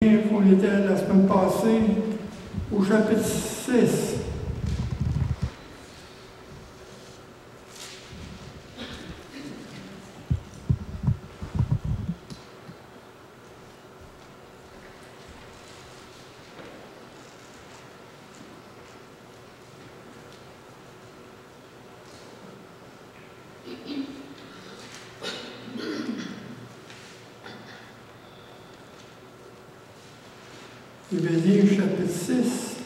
On était la semaine passée au chapitre 6. Éphésiens chapitre 6.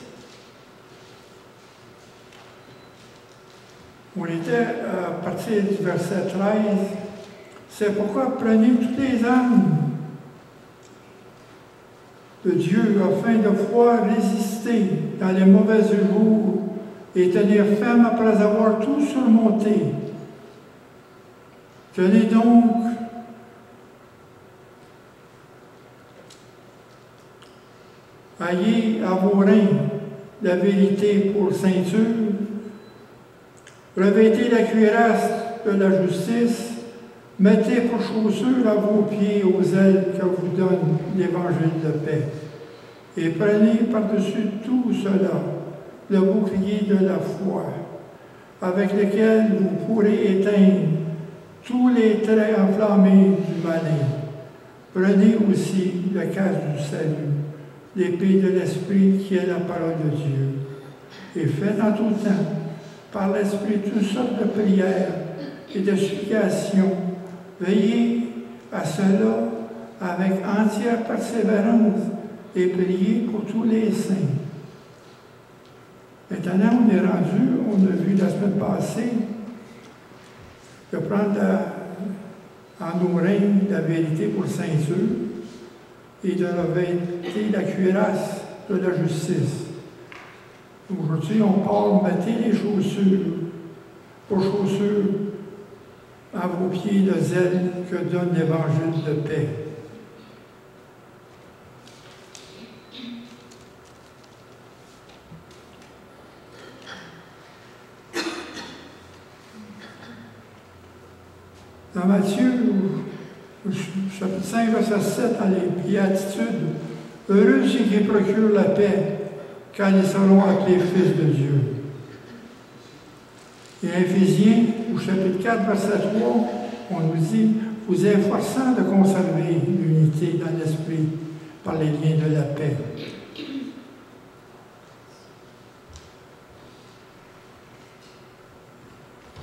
On était à partir du verset 13. C'est pourquoi prenez toutes les armes de Dieu afin de pouvoir résister dans les mauvais jours et tenir ferme après avoir tout surmonté. Tenez donc ayez à vos reins la vérité pour ceinture, revêtez la cuirasse de la justice, mettez pour chaussure à vos pieds aux ailes que vous donne l'évangile de paix, et prenez par-dessus tout cela le bouclier de la foi, avec lequel vous pourrez éteindre tous les traits enflammés du malin. Prenez aussi le casque du salut, l'épée de l'Esprit qui est la parole de Dieu. Et faites en tout temps, par l'Esprit, toutes sortes de prières et de supplications. Veillez à cela avec entière persévérance et priez pour tous les saints. Maintenant, on est rendu, on a vu la semaine passée, de prendre en nos reins la vérité pour ceinture et de revêtir la cuirasse de la justice. Aujourd'hui, on parle, mettez les chaussures, pour chaussures à vos pieds le zèle que donne l'évangile de paix. Dans Matthieu, chapitre 5, verset 7, dans les béatitudes, heureux ceux qui procurent la paix, quand ils seront appelés fils de Dieu. Et Éphésiens, au chapitre 4, verset 3, on nous dit, vous efforçant de conserver l'unité dans l'esprit par les liens de la paix.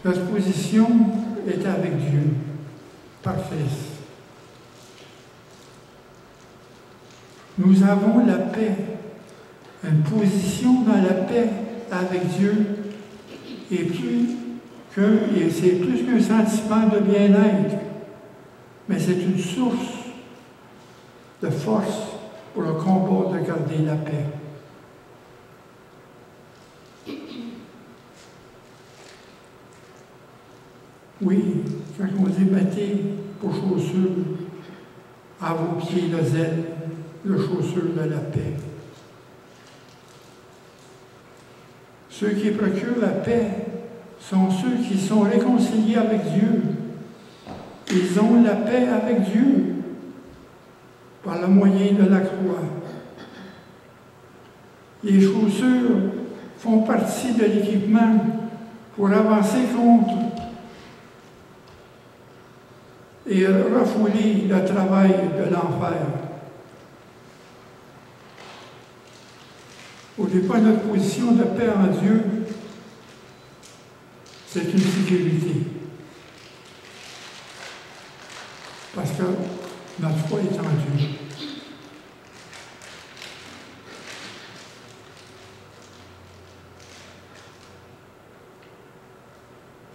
Notre position est avec Dieu, par Christ. Nous avons la paix, une position dans la paix avec Dieu, et c'est plus qu'un sentiment de bien-être, mais c'est une source de force pour le combat de garder la paix. Oui, quand on dit mettez pour chaussures à vos pieds le zèle, le chaussure de la paix. Ceux qui procurent la paix sont ceux qui sont réconciliés avec Dieu. Ils ont la paix avec Dieu par le moyen de la croix. Les chaussures font partie de l'équipement pour avancer contre et refouler le travail de l'enfer. Au départ, notre position de paix en Dieu, c'est une sécurité. Parce que notre foi est en Dieu.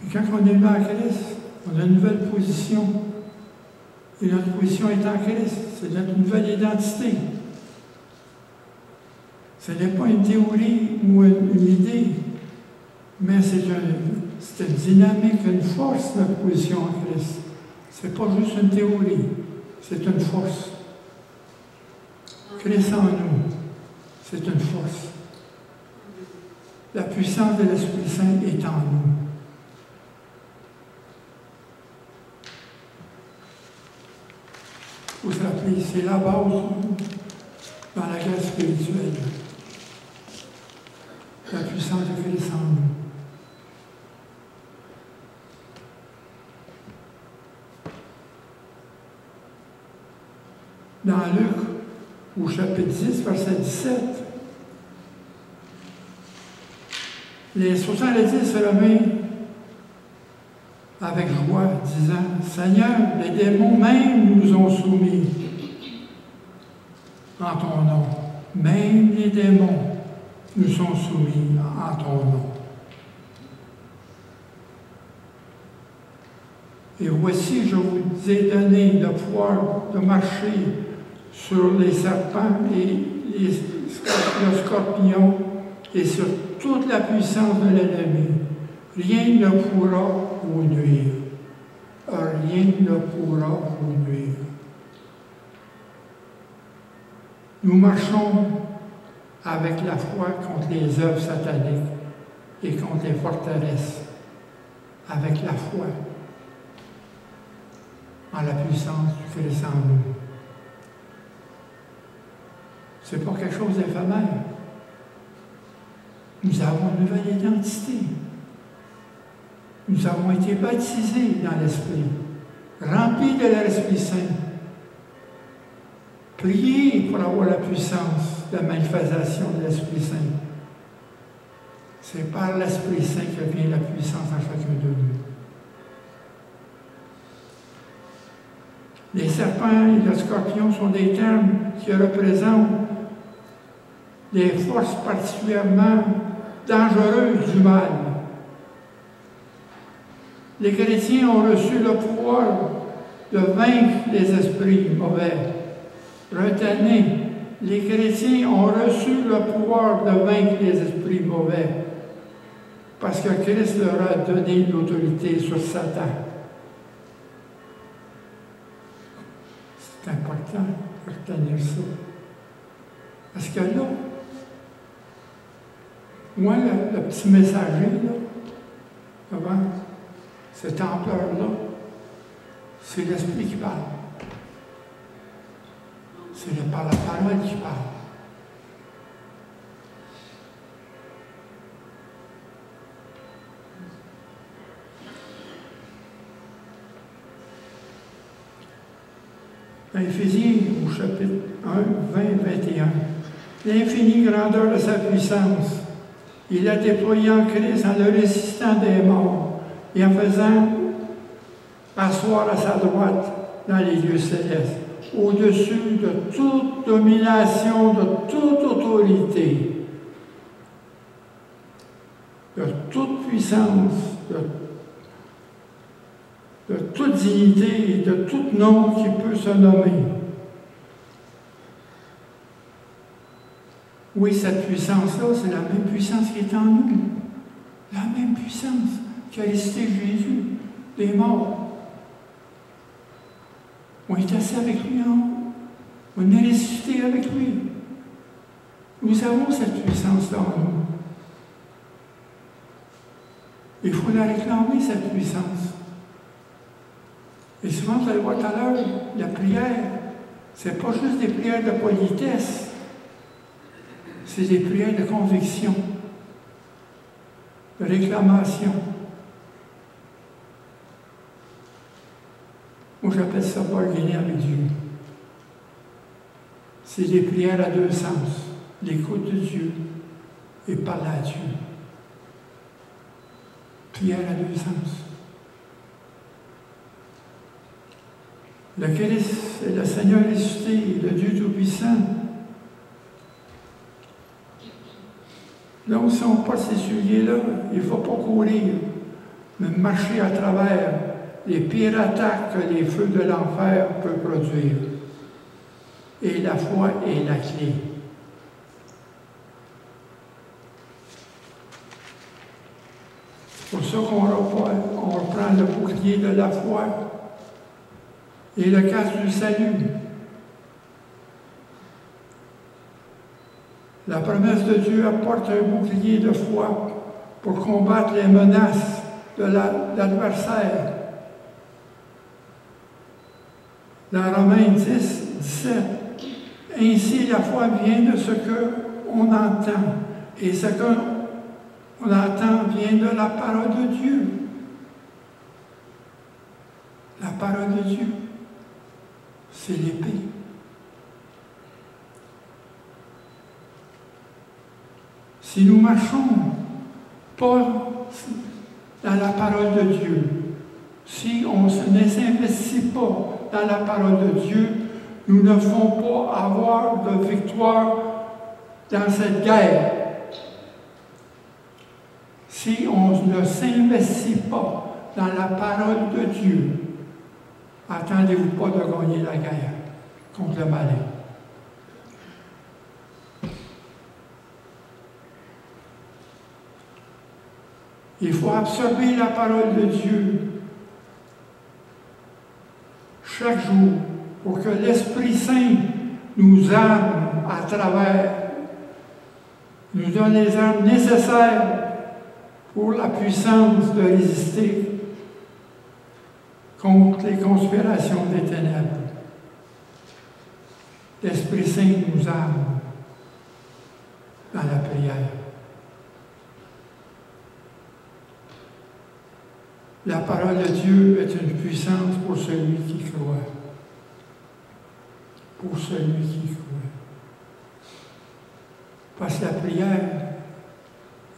Et quand on est mis en Christ, on a une nouvelle position. Et notre position est en Christ. C'est notre nouvelle identité. Ce n'est pas une théorie ou une idée, mais c'est une dynamique, une force, notre position en Christ. Ce n'est pas juste une théorie, c'est une force. Christ en nous, c'est une force. La puissance de l'Esprit Saint est en nous. Vous vous rappelez, c'est la base dans la guerre spirituelle. La puissance de Christ en nous. Dans Luc, au chapitre 10, verset 17, les 70 se levaient avec joie, disant, « Seigneur, les démons même nous ont soumis en ton nom. Même les démons nous sont soumis en ton nom. » Et voici, je vous ai donné le pouvoir de marcher sur les serpents et le scorpion et sur toute la puissance de l'ennemi. Rien ne pourra vous nuire. Rien ne pourra vous nuire. Nous marchons avec la foi contre les œuvres sataniques et contre les forteresses. Avec la foi en la puissance du Christ en nous. Ce n'est pas quelque chose d'éphémère. Nous avons une nouvelle identité. Nous avons été baptisés dans l'Esprit, remplis de l'Esprit Saint. Priez pour avoir la puissance, la manifestation de l'Esprit Saint. C'est par l'Esprit Saint que vient la puissance en chacun de nous. Les serpents et le scorpion sont des termes qui représentent des forces particulièrement dangereuses du mal. Les chrétiens ont reçu le pouvoir de vaincre les esprits mauvais. Retenez, les chrétiens ont reçu le pouvoir de vaincre les esprits mauvais parce que Christ leur a donné l'autorité sur Satan. C'est important de retenir ça. Parce que là, moi, le petit messager, là, avant, cette ampleur-là, c'est l'Esprit qui parle. C'est par la parole qui parle. Dans Éphésiens, au chapitre 1, 20, 21, l'infinie grandeur de sa puissance, il a déployé en Christ en le ressuscitant des morts et en faisant asseoir à sa droite dans les lieux célestes, au-dessus de toute domination, de toute autorité, de toute puissance, de toute dignité et de tout nom qui peut se nommer. Oui, cette puissance-là, c'est la même puissance qui est en nous. La même puissance qui a ressuscité Jésus des morts. On est assis avec lui en haut. On est ressuscité avec lui. Nous avons cette puissance-là en nous. Il faut la réclamer, cette puissance. Et souvent, vous allez voir tout à l'heure, la prière, ce n'est pas juste des prières de politesse, c'est des prières de conviction, de réclamation. Moi, j'appelle ça bargainer avec Dieu. C'est des prières à deux sens, l'écoute de Dieu et parler à Dieu. Prière à deux sens. Le Christ est le Seigneur ressuscité, le Dieu Tout-Puissant. Donc, si on porte ces souliers-là, il ne faut pas courir, mais marcher à travers les pires attaques que les feux de l'enfer peuvent produire. Et la foi est la clé. C'est pour ça qu'on reprend le bouclier de la foi et le casque du salut. La promesse de Dieu apporte un bouclier de foi pour combattre les menaces de l'adversaire. Dans Romains 10, 17, Ainsi, la foi vient de ce qu'on entend, et ce qu'on entend vient de la parole de Dieu. La parole de Dieu, c'est l'épée. Si nous marchons pas dans la parole de Dieu, si on ne s'investit pas dans la parole de Dieu, nous ne pouvons pas avoir de victoire dans cette guerre. Si on ne s'investit pas dans la parole de Dieu, attendez-vous pas de gagner la guerre contre le malin. Il faut absorber la parole de Dieu chaque jour pour que l'Esprit Saint nous arme à travers, nous donne les armes nécessaires pour la puissance de résister contre les conspirations des ténèbres. L'Esprit Saint nous arme dans la prière. La parole de Dieu est une puissance pour celui qui croit. Pour celui qui croit. Parce que la prière,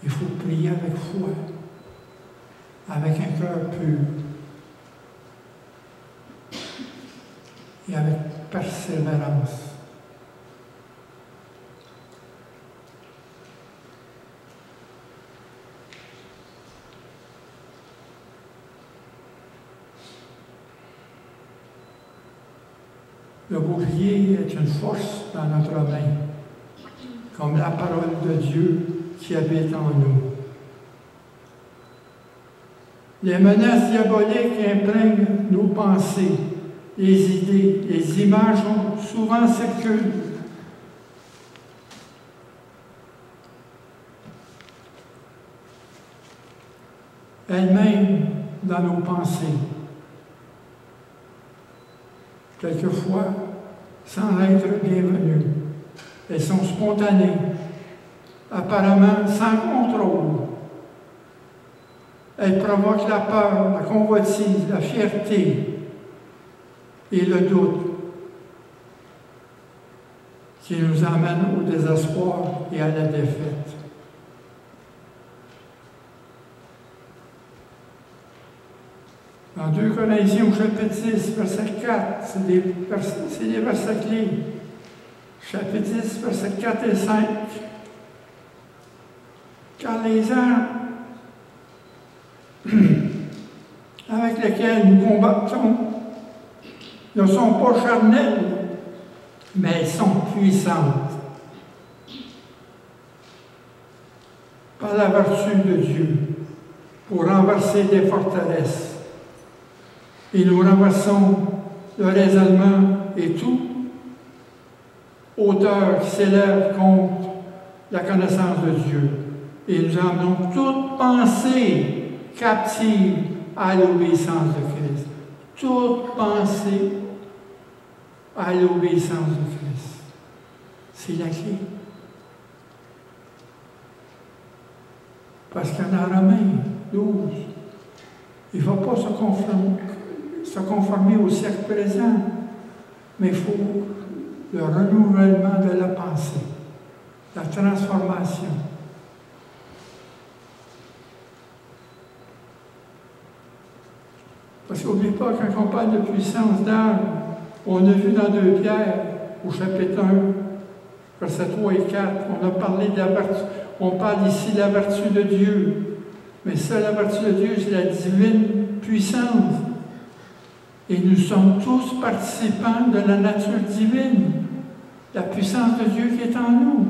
il faut prier avec foi, avec un cœur pur et avec persévérance. Le bouclier est une force dans notre main, comme la parole de Dieu qui habite en nous. Les menaces diaboliques imprègnent nos pensées, les idées, les images ont souvent circulent. Elles-mêmes dans nos pensées. Quelquefois, sans être bienvenues. Elles sont spontanées, apparemment sans contrôle. Elles provoquent la peur, la convoitise, la fierté et le doute qui nous amènent au désespoir et à la défaite. Dans 2 Corinthiens au chapitre 6, verset 4, c'est des versets clés. Chapitre 10, versets 4 et 5. Car les armes avec lesquelles nous combattons ne sont pas charnelles, mais elles sont puissantes par la vertu de Dieu pour renverser des forteresses. Et nous renversons le raisonnement et tout hauteur qui s'élève contre la connaissance de Dieu. Et nous emmenons toute pensée captive à l'obéissance de Christ. Toute pensée à l'obéissance de Christ. C'est la clé. Parce qu'en Romains 12, il ne va pas se conformer au siècle présent, mais il faut le renouvellement de la pensée, la transformation. Parce qu'n'oubliez pas, quand on parle de puissance d'âme, on a vu dans 2 Pierre, au chapitre 1, versets 3 et 4, on a parlé de la vertu, on parle ici de la vertu de Dieu. Mais ça, la vertu de Dieu, c'est la divine puissance. Et nous sommes tous participants de la nature divine, la puissance de Dieu qui est en nous.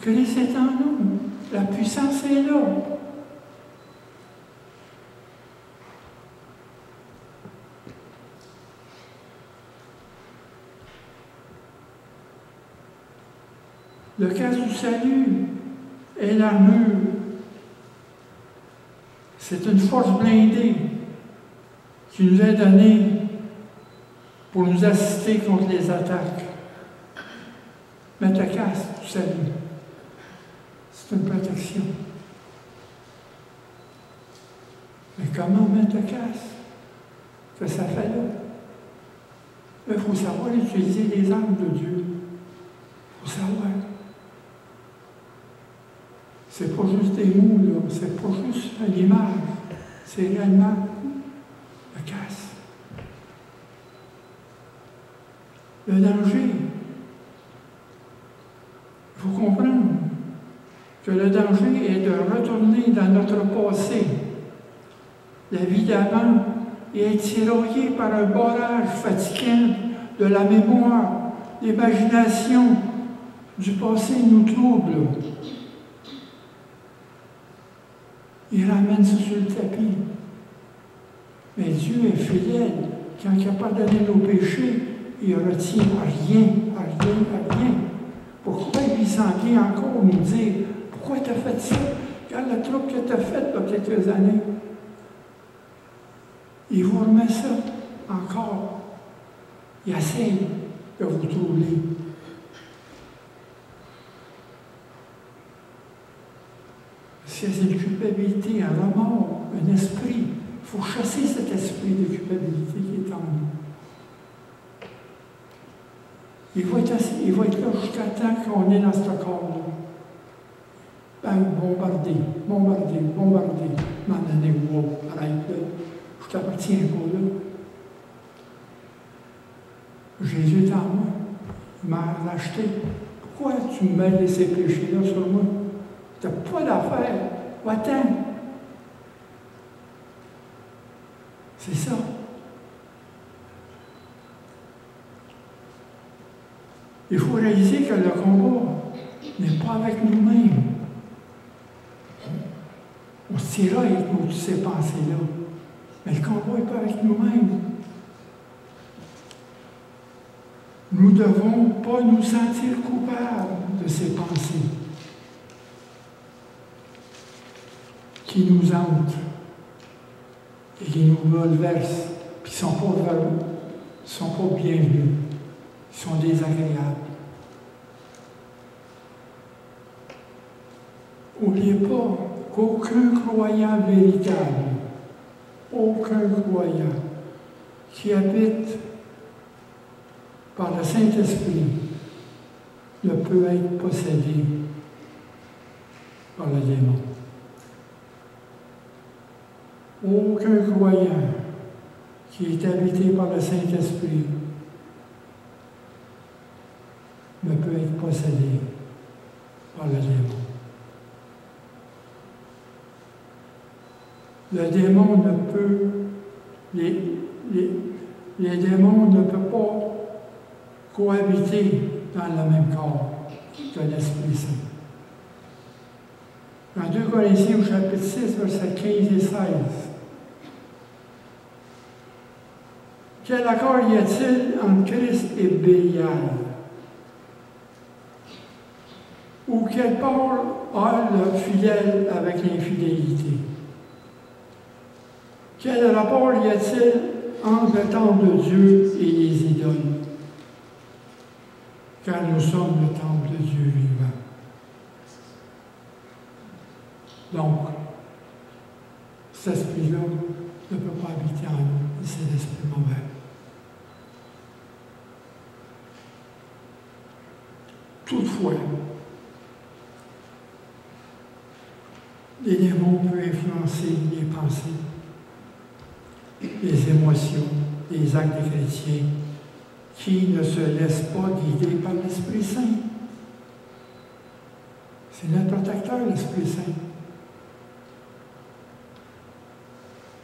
Christ est en nous. La puissance est là. Le casque du salut est l'armure. C'est une force blindée qui nous est donnée pour nous assister contre les attaques. Mets ta casse, tu salues. C'est une protection. Mais comment mettre ta casse? Que ça fait là? Il faut savoir utiliser les armes de Dieu. Il faut savoir. C'est pas juste des mots, là. C'est pas juste une image. C'est réellement la casse. Le danger. Il faut comprendre que le danger est de retourner dans notre passé. La vie d'avant et être tiraillé par un barrage fatigant de la mémoire, l'imagination du passé nous trouble. Il ramène ça sur le tapis. Mais Dieu est fidèle. Quand il n'a pas donné nos péchés, il retient rien. Pourquoi il s'en vient encore nous dire « Pourquoi tu as fait ça? Regarde la troupe que tu as faite il y a quelques années. » Il vous remet ça encore. Il essaie de vous troubler. Si c'est une culpabilité, un remords, un esprit, il faut chasser cet esprit de culpabilité qui est en nous. Il va être là jusqu'à temps qu'on est dans ce corps-là. Ben, bombarder. M'en donner, wow, arrête là. Je t'appartiens pas là. Jésus est en moi. Il m'a racheté. Pourquoi tu me mets ces péchés-là sur moi? Tu n'as pas d'affaire. Va-t'en. C'est ça. Il faut réaliser que le combat n'est pas avec nous-mêmes. On se tiraille avec toutes ces pensées-là. Mais le combat n'est pas avec nous-mêmes. Nous ne devons pas nous sentir coupables de ces pensées qui nous hantent et qui nous bouleversent, puis qui ne sont pas bienvenus, qui sont désagréables. N'oubliez pas qu'aucun croyant véritable, aucun croyant qui habite par le Saint-Esprit ne peut être possédé par le démon. Aucun croyant qui est habité par le Saint-Esprit ne peut être possédé par le démon. Le démon ne peut, les démons ne peuvent pas cohabiter dans le même corps que l'Esprit Saint. Dans 2 Corinthiens, au chapitre 6, versets 15 et 16, quel accord y a-t-il entre Christ et Bélial? Ou quelle part a le fidèle avec l'infidélité? Quel rapport y a-t-il entre le temple de Dieu et les idoles? Car nous sommes le temple de Dieu vivant. Donc, cet esprit-là ne peut pas habiter en nous, et c'est l'esprit mauvais. Toutefois, les démons peuvent influencer les pensées, les émotions, les actes des chrétiens qui ne se laissent pas guider par l'Esprit Saint. C'est notre protecteur, l'Esprit Saint.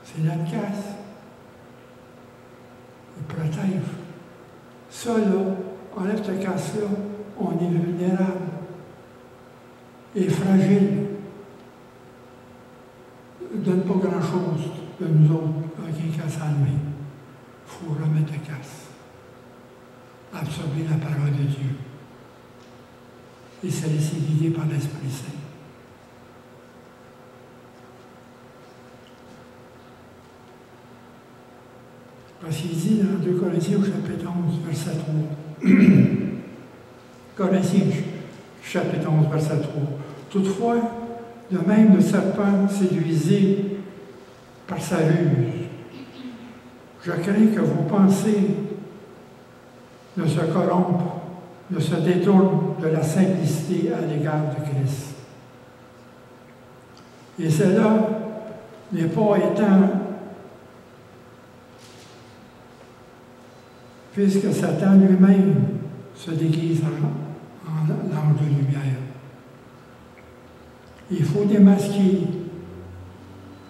C'est notre casse. Il protège. Ça, là, enlève cette casse-là, on est vulnérable et fragile. Ne donne pas grand-chose de nous autres avec une casse enlevée. Il faut remettre la casse. Absorber la parole de Dieu et se laisser guider par l'Esprit Saint. Parce qu'il dit dans 2 Corinthiens au chapitre 11, verset 3, Corinthiens, chapitre 11, verset 3. Toutefois, de même le serpent séduisait par sa ruse. Je crains que vos pensées ne se corrompent, ne se détournent de la simplicité à l'égard de Christ. Et cela n'est pas étant, puisque Satan lui-même se déguise en l'ange de lumière. Il faut démasquer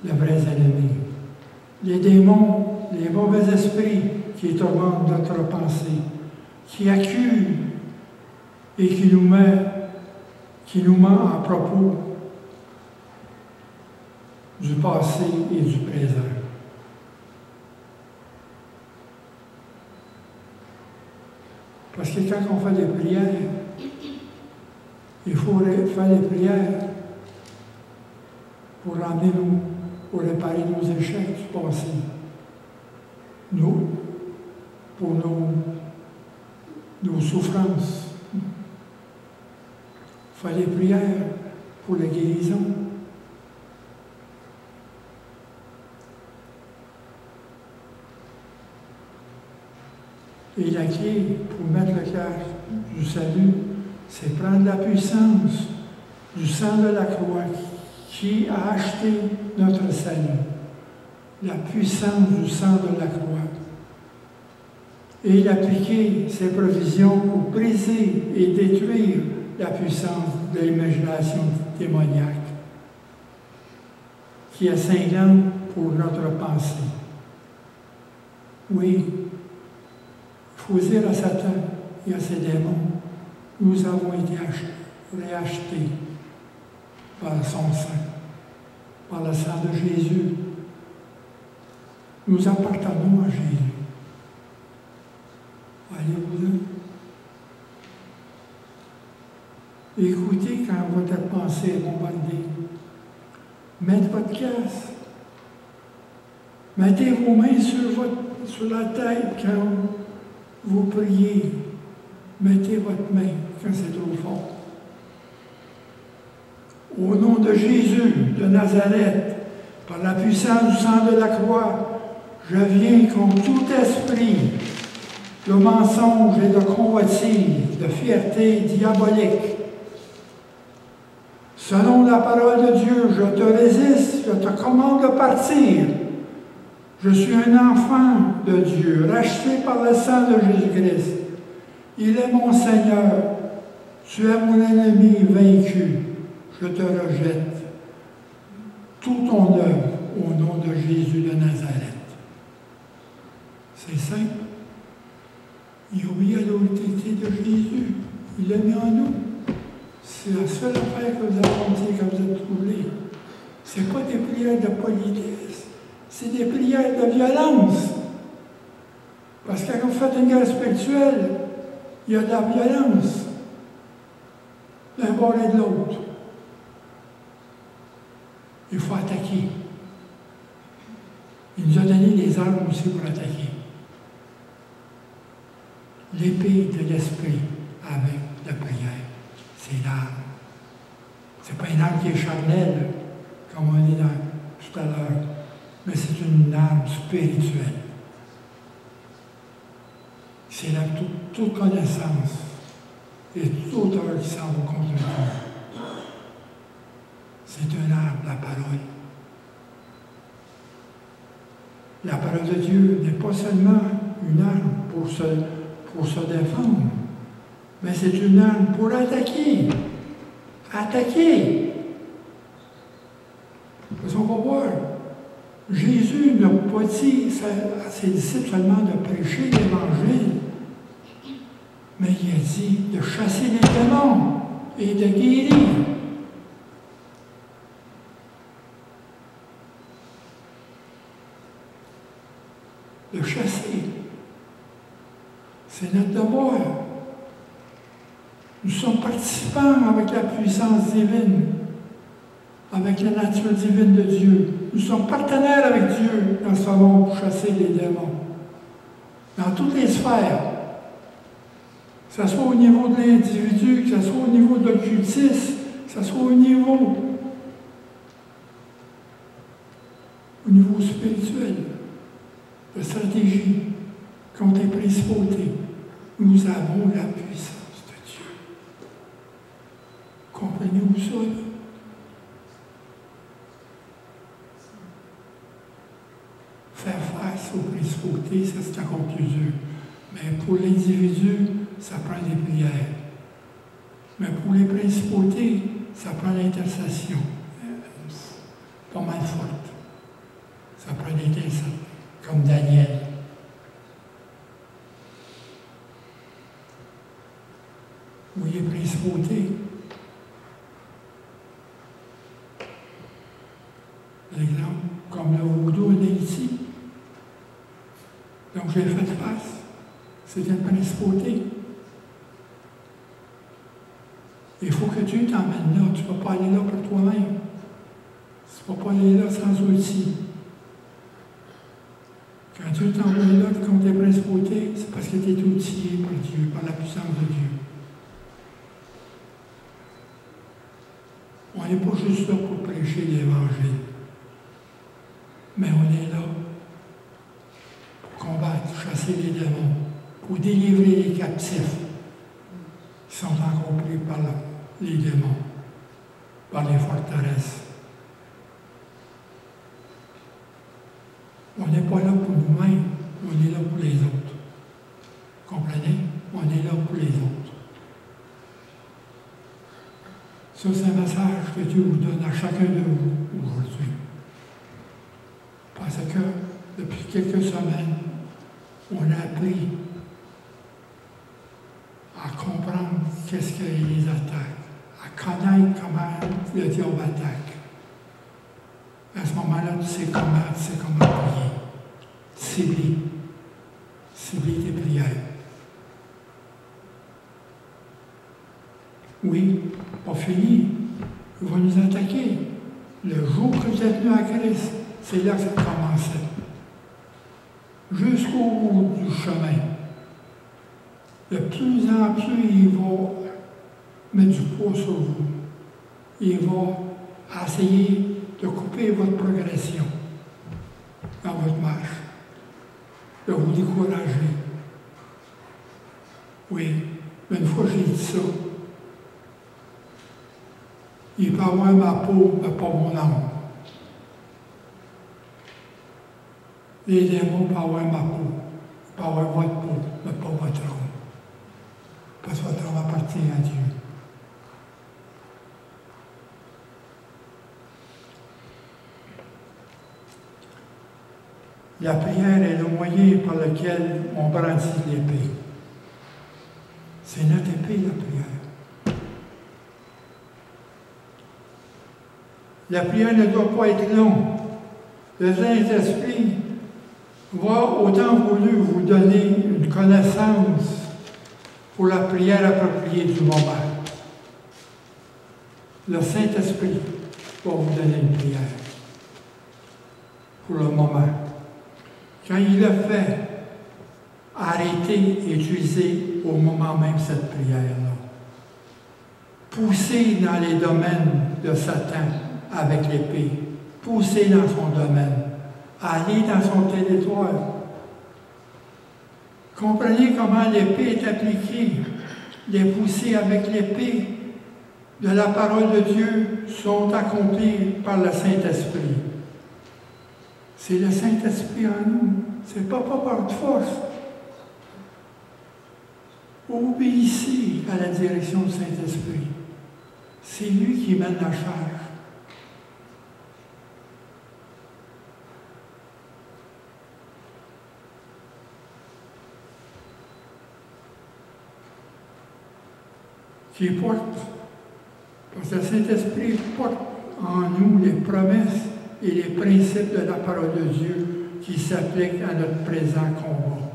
les vrais ennemis, les démons, les mauvais esprits qui tourmentent notre pensée, qui accusent et qui nous ment à propos du passé et du présent. Parce que quand on fait des prières, il faut faire des prières pour réparer nos échecs du passé. Pour nos souffrances. Faire des prières pour la guérison. Et la clé pour mettre le cœur du salut, c'est prendre la puissance du sang de la croix qui a acheté notre salut. La puissance du sang de la croix. Et il appliquer ses provisions pour briser et détruire la puissance de l'imagination démoniaque qui est cinglante pour notre pensée. Oui, il faut dire à Satan et à ses démons, nous avons été réachetés par son sang, par le sang de Jésus. Nous appartenons à Jésus. Alléluia. Écoutez quand votre pensée est bombardée. Mettez votre casse. Mettez vos mains sur la tête quand vous priez. Mettez votre main quand c'est trop fort. Au nom de Jésus de Nazareth, par la puissance du sang de la croix, je viens contre tout esprit de mensonge et de convoitise, de fierté diabolique. Selon la parole de Dieu, je te résiste, je te commande de partir. Je suis un enfant de Dieu, racheté par le sang de Jésus-Christ. Il est mon Seigneur. Tu es mon ennemi vaincu. Je te rejette. Tout ton œuvre au nom de Jésus de Nazareth. C'est simple. Il obéit à l'autorité de Jésus. Il l'a mis en nous. C'est la seule affaire que vous avez quand vous êtes troublés. Ce n'est pas des prières de politesse. C'est des prières de violence. Parce que quand vous faites une guerre spirituelle, il y a de la violence d'un bord et de l'autre. Il faut attaquer. Il nous a donné des armes aussi pour attaquer. L'épée de l'esprit avec la prière, c'est l'arme. Ce n'est pas une arme qui est charnelle, comme on dit tout à l'heure, mais c'est une arme spirituelle. C'est toute connaissance et toute auteur qui s'en va contre Dieu. C'est une arme, la parole. La parole de Dieu n'est pas seulement une arme pour se défendre, mais c'est une arme pour attaquer. Attaquer! Parce qu'on va voir, Jésus n'a pas dit à ses disciples seulement de prêcher l'Évangile, mais il a dit de chasser les démons et de guérir. De chasser. C'est notre devoir. Nous sommes participants avec la puissance divine, avec la nature divine de Dieu. Nous sommes partenaires avec Dieu dans ce monde pour chasser les démons. Dans toutes les sphères. Que ce soit au niveau de l'individu, que ce soit au niveau de l'occultisme, que ce soit au niveau spirituel, de stratégie contre les principautés. Nous avons la puissance de Dieu. Comprenez-vous ça, là? Faire face aux principautés, ça c'est encore plus dur. Mais pour l'individu, ça prend des prières. Mais pour les principautés, ça prend l'intercession. Pas mal forte. Ça prend l'intercession, comme Daniel. Vous voyez, principautés. Par exemple, comme le vaudou en Haïti. Donc j'ai fait face. C'est une principauté. Il faut que Dieu t'emmène là. Tu ne peux pas aller là pour toi-même. Tu ne peux pas aller là sans outils. Quand Dieu t'envoie là contre les principautés, c'est parce que tu es outillé par Dieu, par la puissance de Dieu. On n'est pas juste là pour prêcher l'Évangile. Mais on est là pour combattre, chasser les démons, pour délivrer les captifs qui sont encore pris par les démons, par les forteresses. On n'est pas là pour nous-mêmes, on est là pour les autres. Comprenez? On est là pour les autres. Ça, c'est un message que Dieu vous donne à chacun de vous aujourd'hui. Parce que depuis quelques semaines, on a appris à comprendre qu'est-ce que les attaques, à connaître comment le diable attaque. À ce moment-là, tu sais comment prier. Cibler tes prières. Oui, pas fini. Il va nous attaquer. Le jour que vous êtes venus à Christ, c'est là que ça commençait. Jusqu'au bout du chemin. De plus en plus, il va mettre du poids sur vous. Il va essayer de couper votre progression dans votre marche, de vous décourager. Oui, mais une fois que j'ai dit ça, il peut avoir ma peau, mais pas mon âme. Les démons peuvent avoir ma peau, ils peuvent avoir votre peau, mais pas votre âme. Parce que votre âme appartient à Dieu. La prière est le moyen par lequel on brandit l'épée. C'est notre épée, la prière. La prière ne doit pas être longue. Le Saint-Esprit va autant voulu vous donner une connaissance pour la prière appropriée du moment. Le Saint-Esprit va vous donner une prière pour le moment. Quand il a fait, arrêtez et utilisez au moment même cette prière-là. Poussez dans les domaines de Satan avec l'épée. Poussez dans son domaine. Allez dans son territoire. Comprenez comment l'épée est appliquée. Les poussées avec l'épée de la parole de Dieu sont accomplies par le Saint-Esprit. C'est le Saint-Esprit en nous. C'est pas par force. Obéissez à la direction du Saint-Esprit. C'est lui qui mène la charge. Qui porte, parce que le Saint-Esprit porte en nous les promesses et les principes de la parole de Dieu qui s'appliquent à notre présent combat.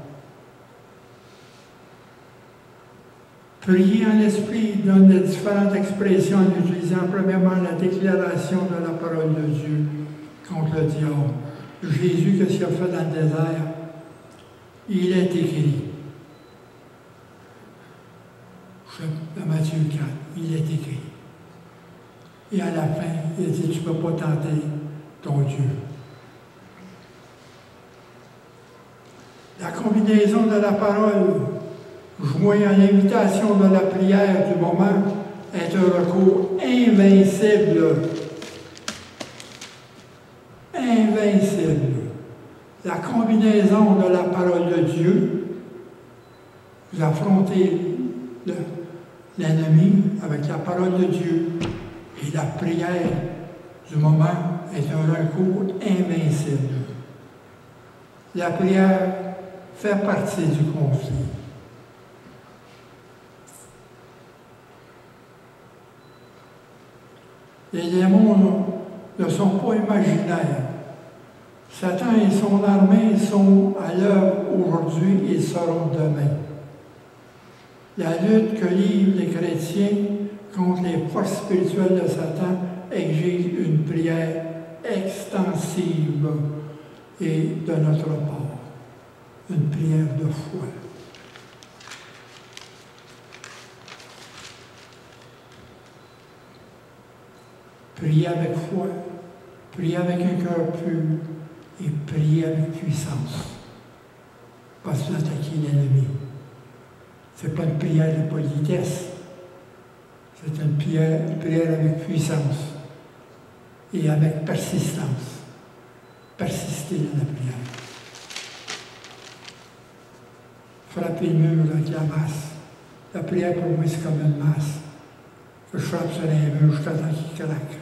Prier en esprit donne les différentes expressions en utilisant premièrement la déclaration de la parole de Dieu contre le diable. Jésus, qu'est-ce qu'il a fait dans le désert? Il est écrit. dans Matthieu 4, il est écrit. Et à la fin, il dit, tu ne peux pas tenter ton Dieu. La combinaison de la parole, joint à l'invitation de la prière du moment, est un recours invincible. Invincible. La combinaison de la parole de Dieu, vous affrontez l'ennemi avec la parole de Dieu, et la prière du moment est un recours invincible. La prière fait partie du conflit. Les démons ne sont pas imaginaires. Satan et son armée sont à l'œuvre aujourd'hui et seront demain. La lutte que livrent les chrétiens contre les forces spirituelles de Satan exige une prière extensive et de notre part, une prière de foi. Priez avec foi, priez avec un cœur pur et priez avec puissance. Parce que vous attaquez l'ennemi. Ce n'est pas une prière de politesse, c'est une prière avec puissance et avec persistance. Persistez dans la prière. Frappez le mur avec la masse. La prière pour moi, c'est comme une masse que je frappe sur les murs jusqu'à temps qu'il craque.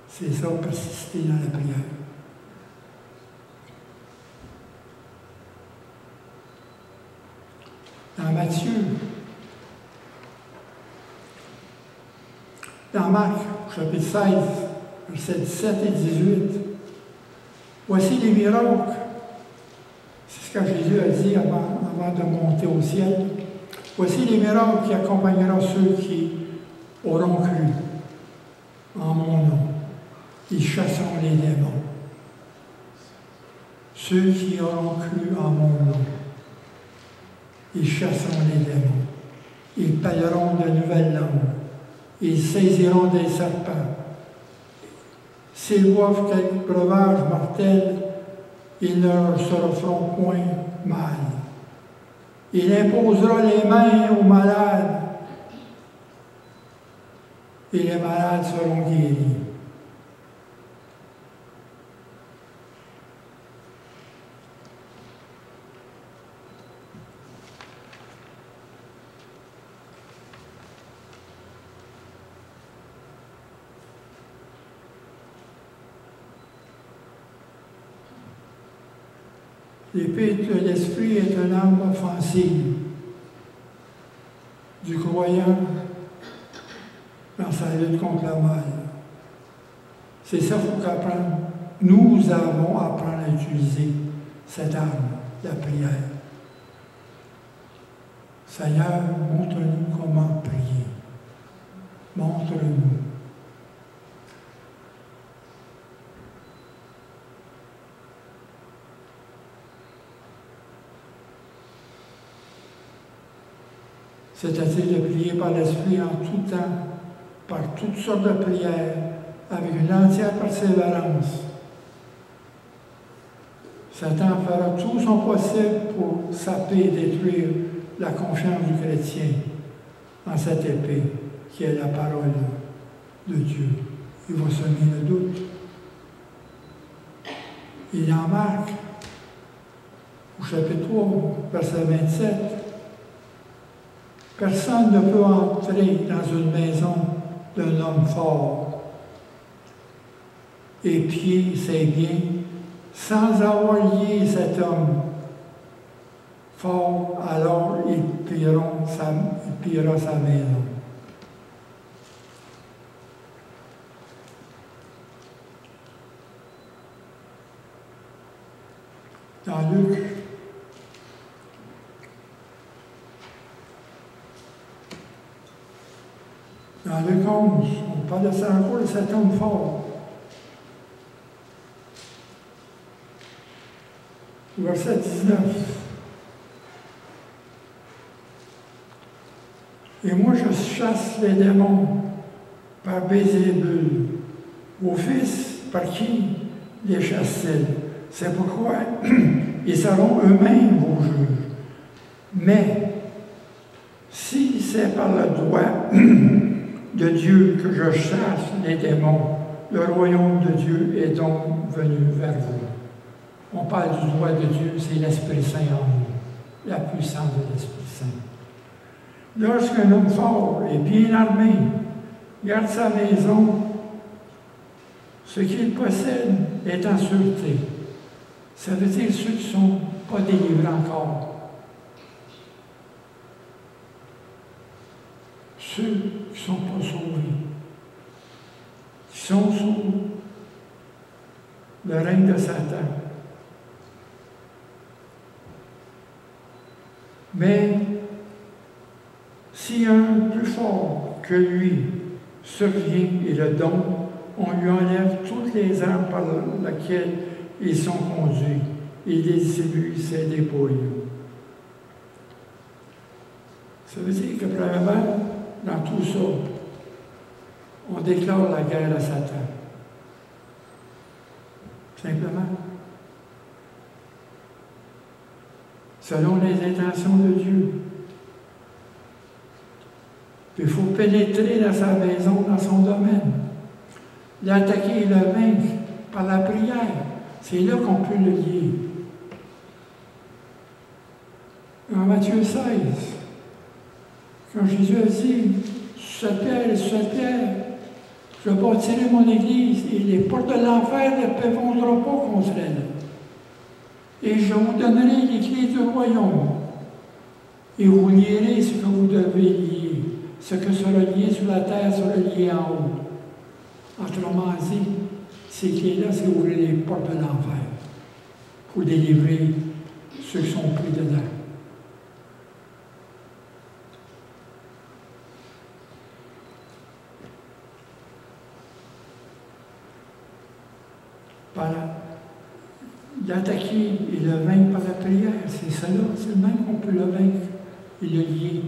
C'est ça, persister dans la prière. Dans Matthieu, dans Marc, chapitre 16, versets 17 et 18, voici les miracles. C'est ce que Jésus a dit avant de monter au ciel. Voici les miracles qui accompagneront ceux qui auront cru en mon nom. Ils chasseront les démons. Ceux qui auront cru en mon nom. Ils chasseront les démons. Ils parleront de nouvelles langues. Ils saisiront des serpents. S'ils boivent quelque breuvage mortel, ils ne leur feront point mal. Il imposera les mains aux malades et les malades seront guéris. L'épée de l'esprit est une arme offensive du croyant dans sa lutte contre le mal. C'est ça qu'il faut qu'apprendre. Nous avons à apprendre à utiliser cette arme, la prière. Seigneur, montre-nous comment prier. Montre-nous. C'est-à-dire de prier par l'Esprit en tout temps, par toutes sortes de prières, avec une entière persévérance. Satan fera tout son possible pour saper et détruire la confiance du chrétien en cette épée qui est la parole de Dieu. Il va semer le doute. Il en marque au chapitre 3, verset 27. Personne ne peut entrer dans une maison d'un homme fort et piller ses biens sans avoir lié cet homme fort, alors il pillera sa maison. Dans Luc, dans Luc 11, on parle de ça encore de cet homme fort. Verset 19. Et moi, je chasse les démons par Bézébul. Vos fils, par qui les chassent-ils? C'est pourquoi ils seront eux-mêmes vos juges. Mais si c'est par le droit de Dieu que je chasse les démons, le royaume de Dieu est donc venu vers vous. On parle du droit de Dieu, c'est l'Esprit Saint en nous, la puissance de l'Esprit Saint. Lorsqu'un homme fort et bien armé garde sa maison, ce qu'il possède est en sûreté. Ça veut dire ceux qui ne sont pas délivrés encore. Ceux qui ne sont pas sauvés, qui sont sous le règne de Satan. Mais si un plus fort que lui survient et le donne, on lui enlève toutes les armes par lesquelles ils sont conduits. Il distribue ses dépouilles. Ça veut dire que, premièrement, dans tout ça, on déclare la guerre à Satan. Simplement. Selon les intentions de Dieu. Puis il faut pénétrer dans sa maison, dans son domaine. L'attaquer et le vaincre par la prière. C'est là qu'on peut le lier. En Matthieu 16, quand Jésus a dit, sur cette pierre, je bâtirai mon église et les portes de l'enfer ne prévaudront pas contre elle. Et je vous donnerai les clés du royaume. Et vous lierez ce que vous devez lier. Ce que sera lié sur la terre sera lié en haut. Autrement dit, ces clés-là, c'est ouvrir les portes de l'enfer pour délivrer ceux qui sont pris dedans. Par l'attaquer et le vaincre par la prière, c'est cela, c'est le même qu'on peut le vaincre et le lier.